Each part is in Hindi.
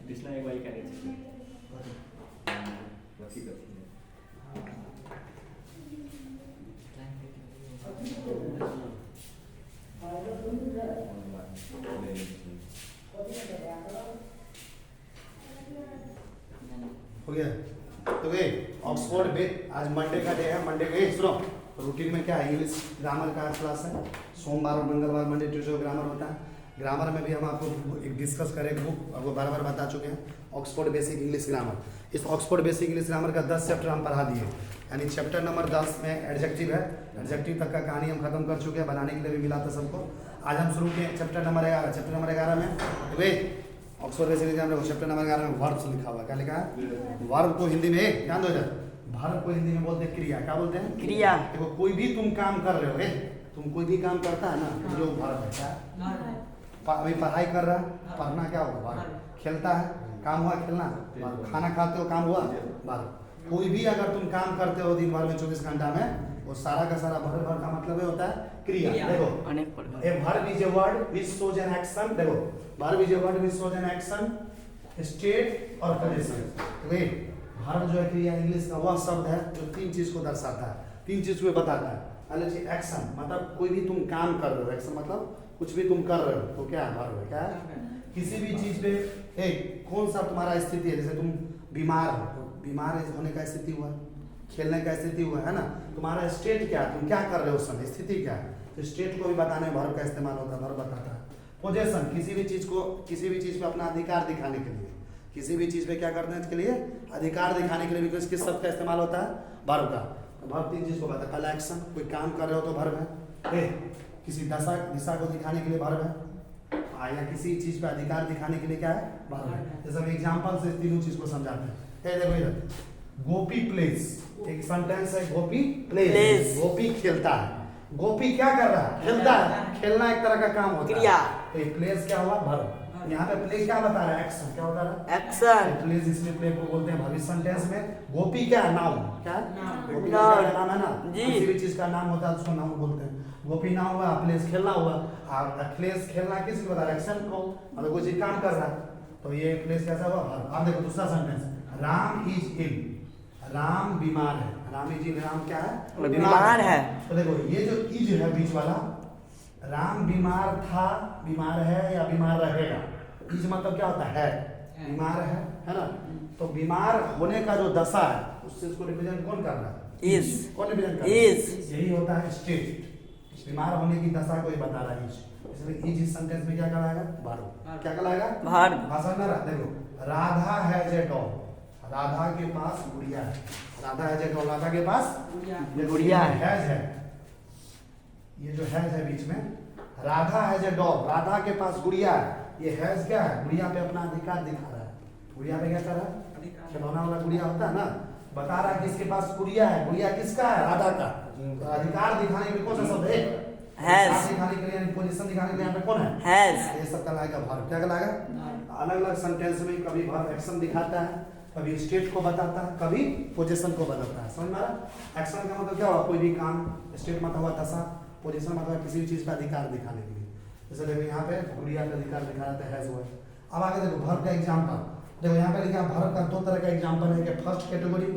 कृष्णा एक बार क्या कहते हो गया। तो गए ऑक्सफोर्ड बे, आज मंडे का डे है। मंडे गए सुनो, रूटीन में क्या है, इंग्लिश ग्रामर का क्लास है। सोमवार और मंगलवार मंडे ट्यूसडे ग्रामर होता है। ग्रामर में भी हम आपको एक डिस्कस करें, बुक आपको बार बार बता चुके हैं, ऑक्सफोर्ड बेसिक इंग्लिश ग्रामर। इस ऑक्सफोर्ड बेसिक इंग्लिश ग्रामर का 10 चैप्टर हम पढ़ा दिए, यानी चैप्टर नंबर 10 में एडजेक्टिव है। एडजेक्टिव तक का कहानी हम खत्म कर चुके हैं, बनाने के लिए भी मिला था सबको। आज हम शुरू किए चैप्टर नंबर 11। चैप्टर नंबर 11 में वे Oxford basic English chapter number 11 में वर्ब्स लिखा हुआ है। क्या लिखा है? वर्ब को हिंदी में ध्यान दो इधर, वर्ब को हिंदी में बोलते हैं क्रिया। क्या बोलते हैं? क्रिया। देखो कोई भी तुम काम कर रहे हो, तुम कोई भी काम करता है ना, जो वर्ब है। क्या अभी पढ़ाई कर रहा है, पढ़ना क्या होगा? वर्ब। खेलता है, काम हुआ खेलना। खाना खाते हो, काम हुआ वर्ब। कोई भी अगर तुम काम करते हो दिन भर में 24 घंटा में, वो सारा का सारा वर्ब का मतलब ये होता है क्रिया। देखो a verb is a word which shows an action. देखो verb is a word which shows an action, state और पोजीशन। वर्ब जो है क्रिया इंग्लिश का वह शब्द है जो 3 चीज को दर्शाता है, 3 चीज को बताता है। पहले चीज एक्शन, मतलब कोई भी तुम काम कर रहे हो। एक्शन मतलब कुछ भी तुम कर रहे हो, तो क्या है? वर्ब है। क्या है? किसी भी चीज पे कौन सा तुम्हारा स्थिति है, जैसे तुम बीमार हो, तो बीमार होने का स्थिति हुआ, खेलने का स्थिति हुआ है ना। तुम्हारा स्टेट क्या है, तुम क्या कर रहे हो उस समय, स्थिति क्या है। तो स्टेट को भी बताने में वर्ब का इस्तेमाल होता है। वर्ब बताता है। पोजेशन, किसी भी चीज को, किसी भी चीज पे अपना अधिकार दिखाने के लिए, किसी भी चीज पे क्या करने के लिए, अधिकार दिखाने के लिए भी किस शब्द का इस्तेमाल होता है? वर्ब का। वर्ब 3 चीज को बताता है। पहला एक्शन, कोई काम कर रहे हो तो वर्ब है। किसी दिशा को दिखाने के लिए वर्ब है, या किसी चीज पे अधिकार दिखाने के लिए क्या है? वर्ब है। जैसे हम एग्जांपल से तीनों चीज को समझाते हैं। देखो इधर, गोपी प्लेस, एक सेंटेंस है, गोपी प्लेस। गोपी खेलता है। गोपी क्या कर रहा है? खेलता है। खेलना एक तरह का काम होता है। तो प्लेस क्या हुआ? वर्ब। यहाँ पे प्ले क्या बता रहा है? एक्शन। क्या बता रहा है? एक्शन। प्लेस, इसलिए प्ले को बोलते हैं भविष्य सेंटेंस में। गोपी क्या है? नाउन। क्या है? गोपी का नाम है ना, किसी भी चीज का नाम होता है उसको नाउन बोलते हैं। गोपी नाम हुआ, प्लेस खेलना हुआ। प्लेस खेलना किसी को बता रहा है? एक्शन को, मतलब कोई चीज काम कर रहा है। तो ये प्लेस कैसा हुआ? वर्ब। अब देखो दूसरा sentence, Ram is ill, Ram बीमार है। राम इज इल, राम क्या है? बीमार है। तो देखो ये जो इज है बीच वाला, राम बीमार था, बीमार है या बीमार रहेगा। इज मतलब क्या होता है? बीमार है ना। तो बीमार होने का जो दशा है, उससे उसको रिप्रेजेंट कौन कर रहा है? इज। कौन रिप्रेजेंट कर रहा है? इज। यही होता है स्टेट। बीमार होने की दशा को ही बता रहा है इज। इसलिए इज इस सेंटेंस में क्या कहलाएगा? वर्ब। क्या कहलाएगा? वर्ब। भाषा ना देखो, Radha has a dog, Radha के पास गुड़िया है। Radha has a dog, Radha के पास गुड़िया है। ये जो हैज है बीच में, Radha has a dog, Radha के पास गुड़िया है। ये हैज क्या है? गुड़िया पे अपना अधिकार दिखा रहा है। गुड़िया पे क्या कर रहा है? खिलौना वाला गुड़िया होता है ना, बता रहा है कि इसके पास गुड़िया है। गुड़िया किसका है? राधा का। तो अधिकार दिखाने के लिए कौन सा शब्द है? हैज। दिखाने के लिए, पोजीशन दिखाने के लिए यहाँ पे कौन है? हैज। ये सब कहलाएगा वर्ब। क्या कहलाएगा? अलग अलग सेंटेंस में कभी वर्ब एक्शन दिखाता है, कभी स्टेट को बताता है, कभी पोजीशन को बताता है। समझ में आ रहा? एक्शन का मतलब क्या हुआ? कोई भी काम। स्टेट मतलब हुआ दशा, पोजीशन मतलब किसी भी चीज का अधिकार दिखाने के लिए। जैसे देखो यहाँ पे गुड़िया का अधिकार दिखा जाता है, हैज हुआ। अब आगे देखो वर्ब का एग्जांपल। देखो यहाँ पे लिखा वर्ब का 2 तरह का एग्जांपल है, कि फर्स्ट कैटेगरी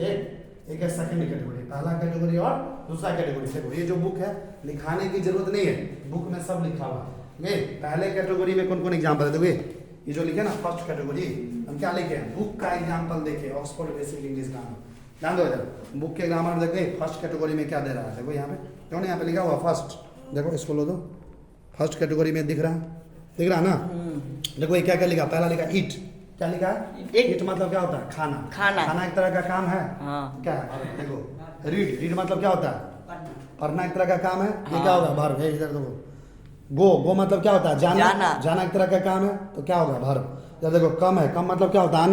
एक है सेकंड कैटेगरी, पहला कैटेगरी और दूसरा कैटेगरी। देखो ये जो बुक है, लिखाने की जरूरत नहीं है, बुक में सब लिखा हुआ है। पहले कैटेगरी में कौन कौन एग्जाम्पल है? देखो ये जो लिखे ना फर्स्ट कैटेगरी, हम क्या लिखे? बुक का एग्जाम्पल देखे, ऑक्सफोर्ड बेसिक इंग्लिश ग्रामर। ध्यान दो इधर, बुक के ग्रामर देखे फर्स्ट कैटेगरी में क्या दे रहा है। देखो यहाँ पे क्यों नहीं, यहाँ पे लिखा हुआ फर्स्ट। देखो इसको लो दो, फर्स्ट कैटेगरी में दिख रहा ना। देखो ये क्या क्या लिखा? पहला लिखा ईट। क्या लिखा है? ईट मतलब क्या होता है? खाना। खाना एक तरह का काम है। क्या है? देखो रीड मतलब क्या होता है? पढ़ना एक तरह का काम है। ये क्या होगा? वर्ब है। इधर देखो गो मतलब क्या होता है? जाना एक तरह का काम है, तो क्या होगा? वर्ब। इधर देखो कम है, कम मतलब क्या होता है?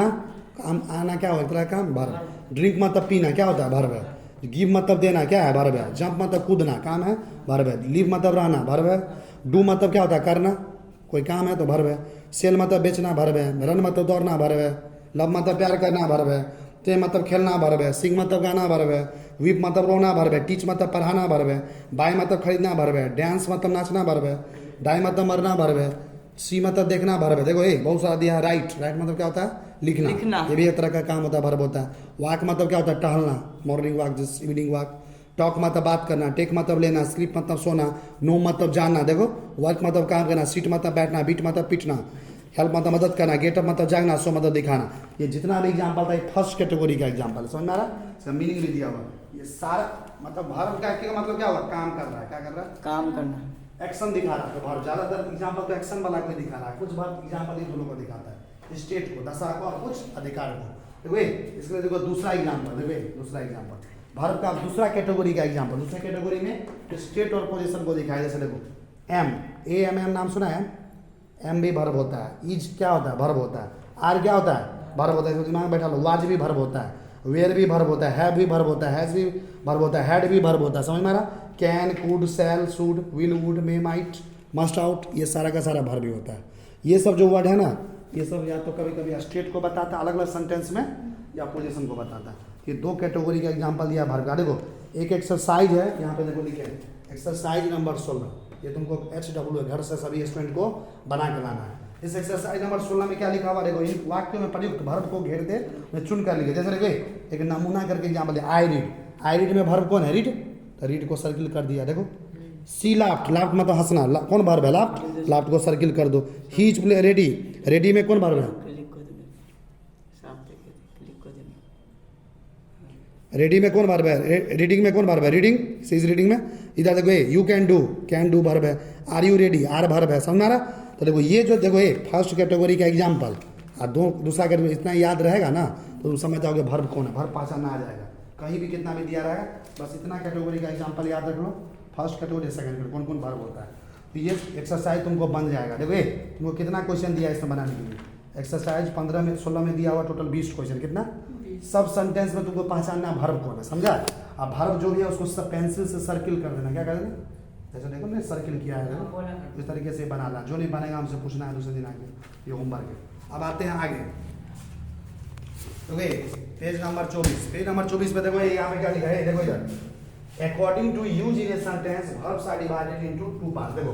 आना क्या होगा? एक तरह का काम, वर्ब। ड्रिंक मतलब पीना, क्या होता है? वर्ब है। गिव मतलब देना, क्या है? वर्ब है। जंप मतलब कूदना, काम है, वर्ब है। लीव मतलब रहना, वर्ब है। डू मतलब क्या होता है? करना, कोई काम है तो वर्ब है। सेल मतलब बेचना, वर्ब है। रन मतलब दौड़ना, वर्ब है। लव मतलब प्यार करना, वर्ब है। प्ले मतलब खेलना, वर्ब है। सिंग मतलब गाना, वर्ब है। वीप मतलब रोना, वर्ब है। टीच मतलब पढ़ाना, वर्ब है। बाय मतलब खरीदना, वर्ब है। डांस मतलब नाचना, वर्ब है। डाई मतलब मरना वर्ब है, सी मतलब देखना वर्ब है। देखो ये बहुत सारा दिया है। राइट, राइट मतलब क्या होता है? लिखना। ये भी एक तरह का काम होता है, वर्ब होता है। वॉक मतलब क्या होता है? टहलना, मॉर्निंग वॉक, जिस इवनिंग वॉक। टॉक मतलब बात करना, टेक मतलब लेना, स्लीप मतलब सोना, नो मतलब जानना। देखो वर्क मतलब काम करना, सीट मतलब बैठना, बीट मतलब पीटना, हेल्प मतलब मदद करना, गेट अप मतलब जागना, सो मतलब दिखाना। ये जितना भी एग्जाम्पल था ये फर्स्ट कैटेगरी का एग्जाम्पल, समझ में आ रहा है? इसका मीनिंग भी दिया हुआ। ये सारा मतलब वर्ब का मतलब क्या हुआ? काम कर रहा है। क्या कर रहा है? काम करना, एक्शन दिखा रहा है। तो वर्ब ज्यादातर एग्जाम्पल तो एक्शन वाला को दिखा रहा है, कुछ वर्ब एग्जाम्पल ये दोनों को दिखाता है, स्टेट को, दशा को, और कुछ अधिकार को। देखो इसके लिए देखो दूसरा एग्जाम्पल, देखो दूसरा एग्जाम्पल वर्ब का दूसरा कैटेगरी का एग्जाम्पल। दूसरे कैटेगरी में स्टेट और पोजीशन को दिखाया। जैसे देखो एम, ए एम एम नाम सुना है? एम भी वर्ब होता है, इज क्या होता है? वर्ब होता है। आर क्या होता है? वर्ब होता है। इसको दिमाग में बैठा लो। वाज भी वर्ब होता है, वेयर भी वर्ब होता है, हैव भी वर्ब होता है, हैज भी वर्ब होता है, हैड भी वर्ब होता है। समझ में आ रहा? Can, could, shall, should, will, would, may, might, must, ought, ये सारा का सारा वर्ब भी होता है। ये सब जो वर्ड है ना, ये सब या तो कभी कभी स्टेट को बताता है अलग अलग सेंटेंस में, या पोजीशन को बताता है। ये दो कैटेगरी का एग्जाम्पल दिया वर्ब का। देखो एक एक्सरसाइज है, यहाँ पे देखो लिखे एक्सरसाइज नंबर 16। ये तुमको HW घर से सभी स्टूडेंट को बना के लाना है। इस एक्सरसाइज नंबर 16 में क्या लिखा हुआ? देखो इन वाक्यों में प्रयुक्त वर्ब को घेर दे, मैं चुन कर लिखे। जैसे देखो एक नमूना करके एग्जाम्पल दिया, आई रीड। आई रीड में वर्ब कौन है? रीड। तो रीड को सर्किल कर दिया। देखो सी लाफ्ट, लाफ्ट मतलब हंसना, कौन वर्ब है? लाफ्ट। लाफ्ट को सर्किल कर दो। He is play ready, ready में कौन वर्ब है? रेडी में कौन वर्ब है? रीडिंग में कौन वर्ब है? रीडिंग। सी इज रीडिंग में। इधर देखो you can do, can do verb है। Are you ready, are verb है। समझ आ रहा? तो देखो ये जो देखो ये फर्स्ट कैटेगरी का एग्जाम्पल और दूसरा कैटेगरी, इतना याद रहेगा ना तो तुम समझ जाओगे वर्ब कौन है, वर्ब पहचानना आ जाएगा। कहीं भी कितना भी दिया रहेगा, बस इतना कैटेगरी का एग्जाम्पल याद रख लो। फर्स्ट कैटेगरी, सेकंड कैटेगरी, कौन कौन वर्ब होता है। तो ये एक्सरसाइज तुमको बन जाएगा। देखो ये तुमको कितना क्वेश्चन दिया है इसमें बनाने के लिए? एक्सरसाइज 15 में 16 में दिया हुआ टोटल 20 क्वेश्चन। कितना? सब सेंटेंस में तुमको पहचानना वर्ब कौन है, समझा? अब वर्ब जो भी है उसको सब पेंसिल से सर्किल कर देना। क्या कर देना? जैसे देखो मैंने सर्किल किया है, इस तरीके से बना ला। जो नहीं बनेगा हमसे पूछना है दूसरे दिन आके, ये होमवर्क है। अब आते हैं आगे। तो पेज नंबर 24। पेज नंबर 24 पे देखो यहाँ पे क्या लिखा है? देखो इधर, according to use in a sentence verbs are divided into two part. देखो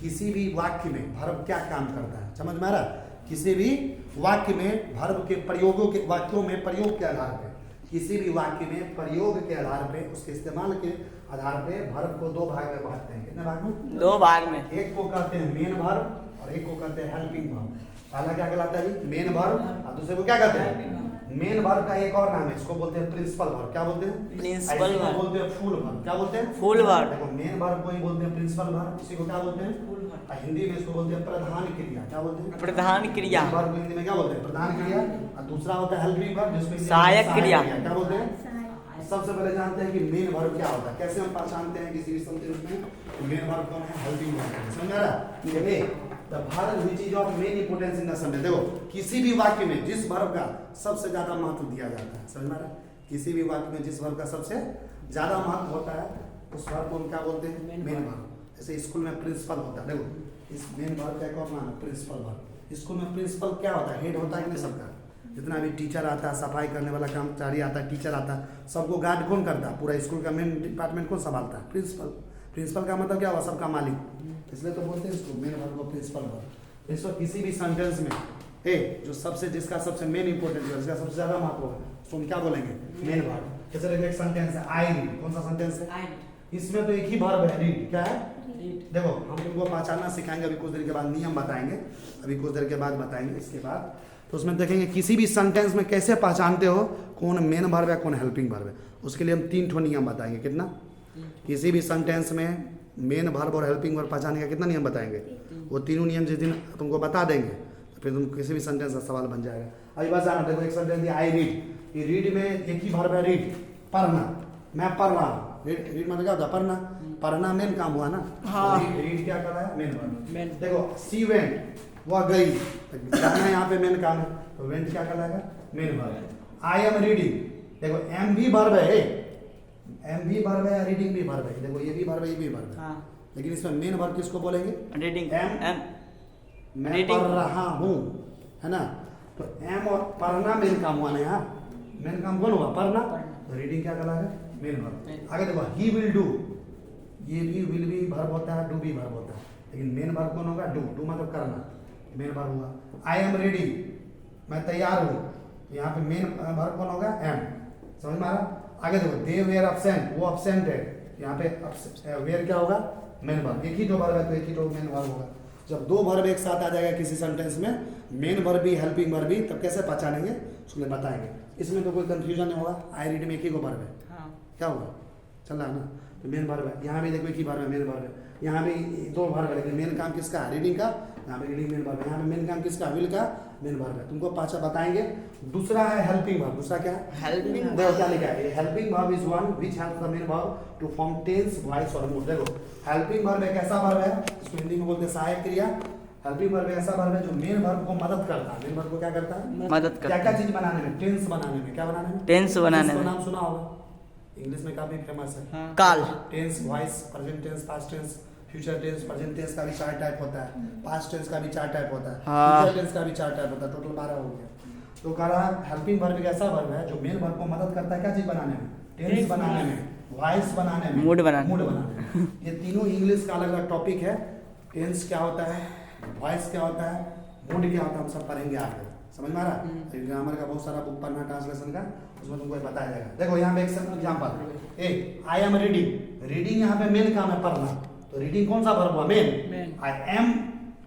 किसी भी वाक्य में वर्ब क्या काम करता है, समझ में आ रहा? किसी भी वाक्य में वर्ब के प्रयोगों के, वाक्यों में प्रयोग के आधार पे, किसी भी वाक्य में प्रयोग के आधार पे, उसके इस्तेमाल के आधार पे वर्ब को दो भाग में बांटते हैं। कितने भाग में? दो भाग में। एक को कहते हैं मेन वर्ब और एक को कहते हैं हेल्पिंग वर्ब। पहला क्या कहलाता है? Main verb. और दूसरे को क्या कहते हैं? मेन वर्ब का एक और नाम है, इसको बोलते हैं प्रिंसिपल वर्ब। क्या बोलते हैं? Principal verb. बोलते हैं फुल वर्ब। क्या बोलते हैं? Full verb. देखो मेन वर्ब को ही बोलते हैं प्रिंसिपल वर्ब, इसी को क्या बोलते हैं? हिंदी में इसको बोलते हैं प्रधान क्रिया। क्या बोलते हैं? प्रधान क्रिया। वर्ब को हिंदी में क्या बोलते हैं? प्रधान क्रिया। और दूसरा होता है हेल्पिंग वर्ब, जिसमें सहायक क्रिया। क्या बोलते हैं? सबसे पहले जानते हैं कि मेन वर्ब क्या होता है। कैसे हम पहचानते हैं किसी भी सेंटेंस में मेन वर्ब कौन है, हेल्पिंग वर्ब। समझ आ रहा? ये the verb which is of main importance in the sentence. देखो किसी भी वाक्य में जिस वर्ब का सबसे ज्यादा महत्व दिया जाता है, समझ में आ रहा? किसी भी वाक्य में जिस वर्ब का सबसे ज्यादा महत्व होता है उस वर्ब को हम क्या बोलते हैं? Main verb. जैसे स्कूल में प्रिंसिपल होता है, देखो इस मेन वर्ब का एक और नाम है प्रिंसिपल वर्ब। स्कूल में प्रिंसिपल क्या होता है? हेड होता है कि नहीं सबका? जितना भी टीचर आता है, सफाई करने वाला कर्मचारी आता है, टीचर आता है, सबको गार्ड कौन करता है? पूरा स्कूल का मेन डिपार्टमेंट कौन संभालता है? प्रिंसिपल। प्रिंसिपल का मतलब क्या हुआ? सबका मालिक। इसलिए तो बोलते हैं इसको मेन वर्ब को प्रिंसिपल वर्ब। इसको किसी भी सेंटेंस में जो सबसे जिसका सबसे मेन इंपॉर्टेंट है, जिसका सबसे ज्यादा महत्व है, उसको हम क्या बोलेंगे? Main verb. जैसे देखो एक सेंटेंस है आई रीड। कौन सा सेंटेंस है? इसमें तो एक ही वर्ब है, रीड। क्या है? देखो हम तुमको पहचानना सिखाएंगे अभी कुछ देर के बाद, नियम बताएंगे अभी कुछ देर के बाद बताएंगे। इसके बाद तो उसमें देखेंगे किसी भी सेंटेंस में कैसे पहचानते हो कौन मेन वर्ब है कौन हेल्पिंग वर्ब है। उसके लिए हम 3 ठो नियम बताएंगे। कितना? किसी भी सेंटेंस में मेन वर्ब और हेल्पिंग वर्ब पहचानने का कितना नियम बताएंगे? वो तीनों नियम जिस दिन तुमको बता देंगे तो फिर तुम किसी भी सेंटेंस का सवाल बन जाएगा। अभी बस जाना, देखो एक सेंटेंस दिया आई रीड। ये रीड में एक ही वर्ब है, रीड, पढ़ना। मैं पढ़ रहा हूँ। रीड मतलब क्या होता है? पढ़ना। पढ़ना मेन काम हुआ ना। हाँ। रीड क्या कर रहा है? Main verb. मेन। देखो सी वेंट, वह गई, जाना यहाँ पे मेन काम है, तो वेंट क्या कहलाएगा? Main verb. I am reading, देखो एम भी वर्ब है, एम भी वर्ब है, रीडिंग भी वर्ब है। देखो ये भी वर्ब है, ये भी वर्ब है। हाँ। लेकिन इसमें मेन वर्ब किसको बोलेंगे? रीडिंग। एम। मैं रीडिंग। पढ़ रहा हूँ, है ना? तो एम और पढ़ना मेन काम हुआ ना। यहाँ मेन काम कौन हुआ? पढ़ना। तो रीडिंग क्या कहलाएगा? Main verb. आगे देखो ही विल डू, ये भी विल भी वर्ब होता है, डू भी वर्ब होता है। लेकिन मेन वर्ब कौन होगा? डू। डू मतलब करना, मेन वर्ब हुआ। आई एम रेडी, मैं तैयार हूँ, यहाँ पे मेन वर्ब कौन होगा? एम। समझ में आ रहा? आगे देखो, दे वेयर अब्सेंट, वो अब्सेंट है, यहाँ पे वेयर क्या होगा? Main verb. एक ही दो वर्ब है तो एक ही दो मेन वर्ब होगा। जब दो वर्ब एक साथ आ जाएगा किसी सेंटेंस में, मेन वर्ब भी हेल्पिंग वर्ब भी, तब कैसे पहचानेंगे उसमें बताएंगे। इसमें तो कोई कंफ्यूजन नहीं होगा। आई रीड में एक ही को वर्ब है। हाँ। क्या होगा? चल रहा है ना? तो मेन वर्ब है। यहाँ भी देखो एक ही वर्ब है, मेन वर्ब है। यहाँ भी दो वर्ब है, लेकिन मेन काम किसका? रीडिंग का। यहाँ पे रीडिंग मेन वर्ब है, यहाँ पे मेन काम किसका? विल का मेन वर्ब है। तुमको पाछा बताएंगे। दूसरा है हेल्पिंग वर्ब। दूसरा क्या है? हेल्पिंग। देखो क्या लिखा है, helping verb is one which helps the main verb to form tense, voice और मूड। देखो हेल्पिंग वर्ब एक ऐसा वर्ब है, इसको हिंदी में बोलते हैं सहायक क्रिया। हेल्पिंग वर्ब ऐसा वर्ब है जो मेन वर्ब को मदद करता है। मेन वर्ब को क्या करता है? मदद करता क्या क्या चीज बनाने में? टेंस बनाने में। क्या बनाने में? टेंस बनाने इसका में। नाम सुना होगा, इंग्लिश में काफी फेमस है। हाँ। काल। Tense, voice, present tense, past tense, future tense. Present tense का भी 4 टाइप होता है, पास्ट टेंस का भी 4 टाइप होता है, हाँ। फ्यूचर टेंस का भी 4 टाइप होता है, टोटल 12 हो गया। तो कह रहा है हेल्पिंग वर्ब एक ऐसा वर्ब है जो मेन वर्ब को मदद करता है क्या चीज बनाने में? टेंस बनाने में, वॉइस बनाने में, मूड बनाने में। ये तीनों इंग्लिश का अलग अलग टॉपिक है। टेंस क्या होता है, वॉइस क्या होता है, मूड क्या होता है, हम सब पढ़ेंगे आगे। समझ में आ रहा? ग्रामर का बहुत सारा बुक पढ़ना ट्रांसलेशन का, उसमें तुमको बताया जाएगा। देखो यहाँ पे एक example, A I am reading. Reading यहाँ पे मेन काम है, पढ़ना। तो रीडिंग कौन सा वर्ब हुआ? मेन। आई एम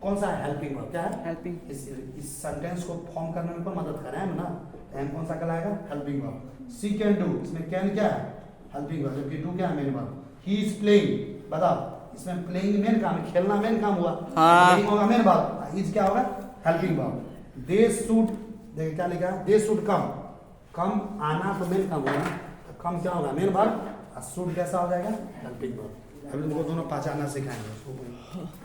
कौन सा है? Helping verb. क्या है? हेल्पिंग। इस सेंटेंस को फॉर्म करने में कौन मदद कर रहा है ना? एम कौन सा कहलाएगा? Helping verb. She can do, इसमें कैन क्या है? Helping verb. जबकि डू क्या है? Main verb. He is playing, बताओ इसमें प्लेइंग मेन काम है, खेलना मेन काम हुआ। हाँ। प्लेइंग होगा मेन वर्ब, इज क्या होगा? Helping verb. दे शुड, देखिए क्या लिखा है? They should come. कम आना तो मेन काम होगा ना, तो कम क्या होगा? Main verb. और शुड कैसा हो जाएगा? Helping verb. अभी तुमको दोनों पहचानना सिखाएंगे उसको।